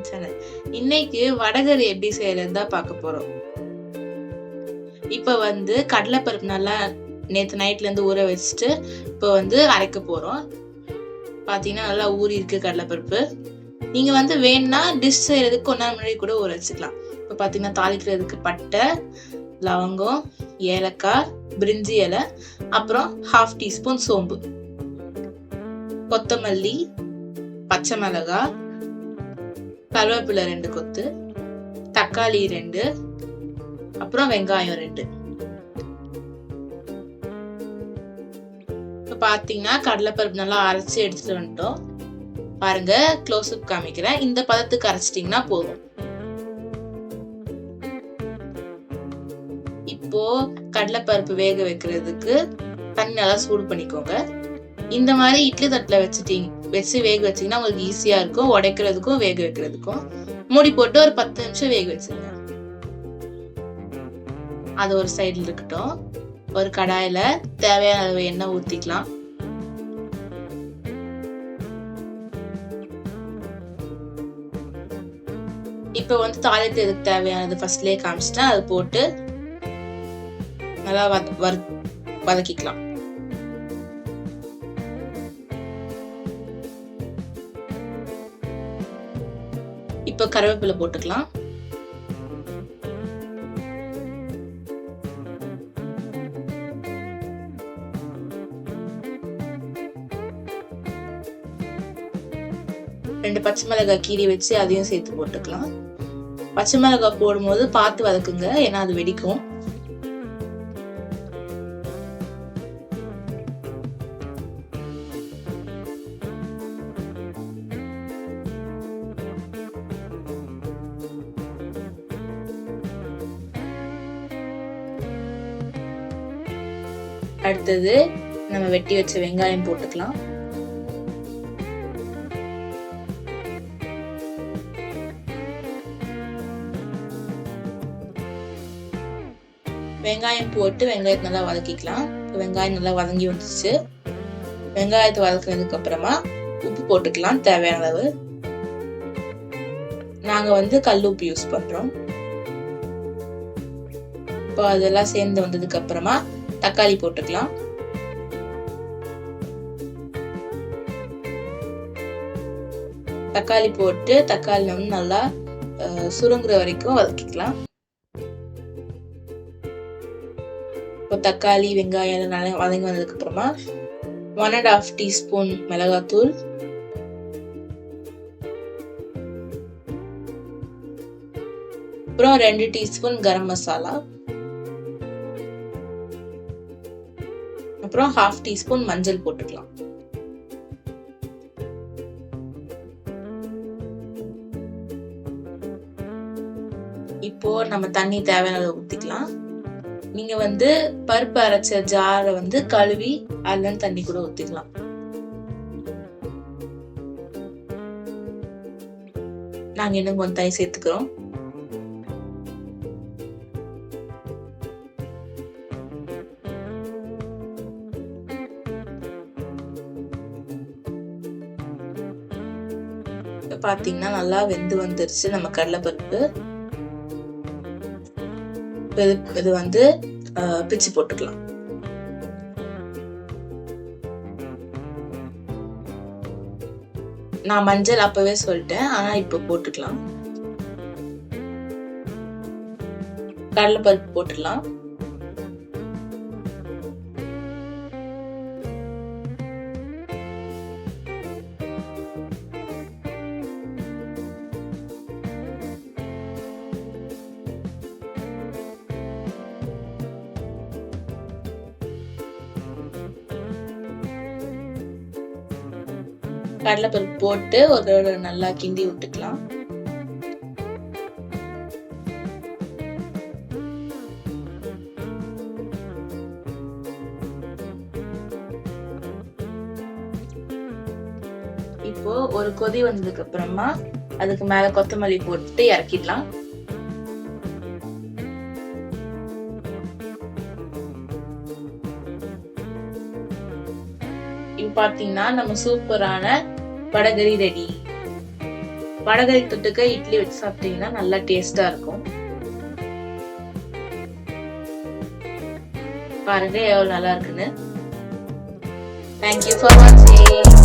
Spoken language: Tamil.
சேனல். இன்னைக்கு வடகறி எப்படி செய்யறது தான் பார்க்க போறோம். இப்ப கடலைப்பருப்பு நல்லா நேத்து நைட்ல இருந்து ஊற வச்சுட்டு இப்ப அரைக்க போறோம். பாத்தீங்கன்னா நல்லா ஊறி இருக்கு கடலைப்பருப்பு. நீங்க வேணும்னா டிஷ் செய்யறதுக்கு கொஞ்ச நேரம் முன்னாடி கூட ஊற வச்சுக்கலாம். இப்ப பாத்தீங்கன்னா தாளிக்கிறதுக்கு பட்டை, லவங்கம், ஏலக்காய், பிரிஞ்சி இலை, அப்புறம் 1/2 டீஸ்பூன் சோம்பு, கொத்தமல்லி, பச்சை மிளகாய், கருவேப்பிலை 2 கொத்து, தக்காளி 2, அப்புறம் வெங்காயம் 2. இப்ப பாத்தீங்கன்னா கடலைப்பருப்பு நல்லா அரைச்சு எடுத்துட்டு வந்துட்டோம். பாருங்க, க்ளோஸ் அப் காமிக்கிறேன். இந்த பதத்துக்கு அரைச்சிட்டீங்கன்னா போதும். இப்போ கடலைப்பருப்பு வேக வைக்கிறதுக்கு தண்ணி நல்லா சூடு பண்ணிக்கோங்க. இந்த மாதிரி இட்லி தட்டுல வச்சு வேக வச்சீங்கன்னா உங்களுக்கு ஈஸியா இருக்கும், உடைக்கிறதுக்கும் வேக வைக்கிறதுக்கும். மூடி போட்டு ஒரு 10 நிமிஷம் வேக வச்சுருங்க. அது ஒரு சைடுல இருக்கட்டும். ஒரு கடாயில தேவையான அளவு எண்ணெய் ஊத்திக்கலாம். இப்ப தாளிக்கிறதுக்கு தேவையானது ஃபர்ஸ்ட்லயே காமிச்சிட்டேன். அது போட்டு நல்லா வதக்கிக்கலாம். இப்ப கருவேப்பிலை போட்டுக்கலாம். ரெண்டு பச்சை மிளகாய் கீரி வச்சு அதையும் சேர்த்து போட்டுக்கலாம். பச்சை மிளகாய் போடும்போது பார்த்து வதக்குங்க, ஏன்னா அது வெடிக்கும். அடுத்தது நம்ம வெட்டி வச்ச வெங்காயம் போட்டுக்கலாம். வெங்காயம் போட்டு வெங்காயத்தை நல்லா வதக்கிக்கலாம். வெங்காயம் நல்லா வதங்கி வந்துச்சு. வெங்காயத்தை வதக்குனதுக்கு அப்புறமா உப்பு போட்டுக்கலாம் தேவையான அளவு. நாங்க கல் உப்பு யூஸ் பண்றோம். இப்போ அதெல்லாம் சேர்ந்து வந்ததுக்கு அப்புறமா தக்காளி போட்டுக்கலாம். தக்காளி போட்டு தக்காளி நல்லா சுருங்குற வரைக்கும் வதக்கிக்கலாம். இப்போ தக்காளி வெங்காயம் நல்லா வதங்கி வந்ததுக்கு அப்புறமா 1.5 டீஸ்பூன் மிளகாத்தூள், அப்புறம் 2 டீஸ்பூன் கரம் மசாலா, அப்புறம் 1/2 டீஸ்பூன் மஞ்சள் போட்டுக்கலாம். இப்போ நம்ம தண்ணி தேவையான ஊத்திக்கலாம். நீங்க பருப்பு அரைச்ச ஜாரை கழுவி அதுல தண்ணி கூட ஊத்திக்கலாம். நாங்க இன்னும் கொஞ்சம் தண்ணி சேர்த்துக்கிறோம். பாத்தீங்கன்னா நல்லா வெந்து வந்துருச்சு நம்ம கடலைப்பருப்பு. இது பிச்சு போட்டுக்கலாம். நான் மஞ்சள் அப்பவே சொல்லிட்டேன், ஆனா இப்ப போட்டுக்கலாம். கடலைப்பருப்பு போட்டுக்கலாம். கடலைப்பருப்பு போட்டு ஒரு நல்லா கிண்டி விட்டுக்கலாம். இப்போ ஒரு கொதி வந்ததுக்கு அப்புறமா அதுக்கு மேல கொத்தமல்லி போட்டு இறக்கிடலாம். இப்போ பாத்தீங்கன்னா நம்ம சூப்பரான வடகறி ரெடி. வடகறி தொட்டுக்க இட்லி வச்சு சாப்பிட்டீங்கன்னா நல்லா டேஸ்டா இருக்கும். பாருங்க எவ்வளவு நல்லா இருக்குன்னு. தேங்க்யூ ஃபார் வாட்சிங்.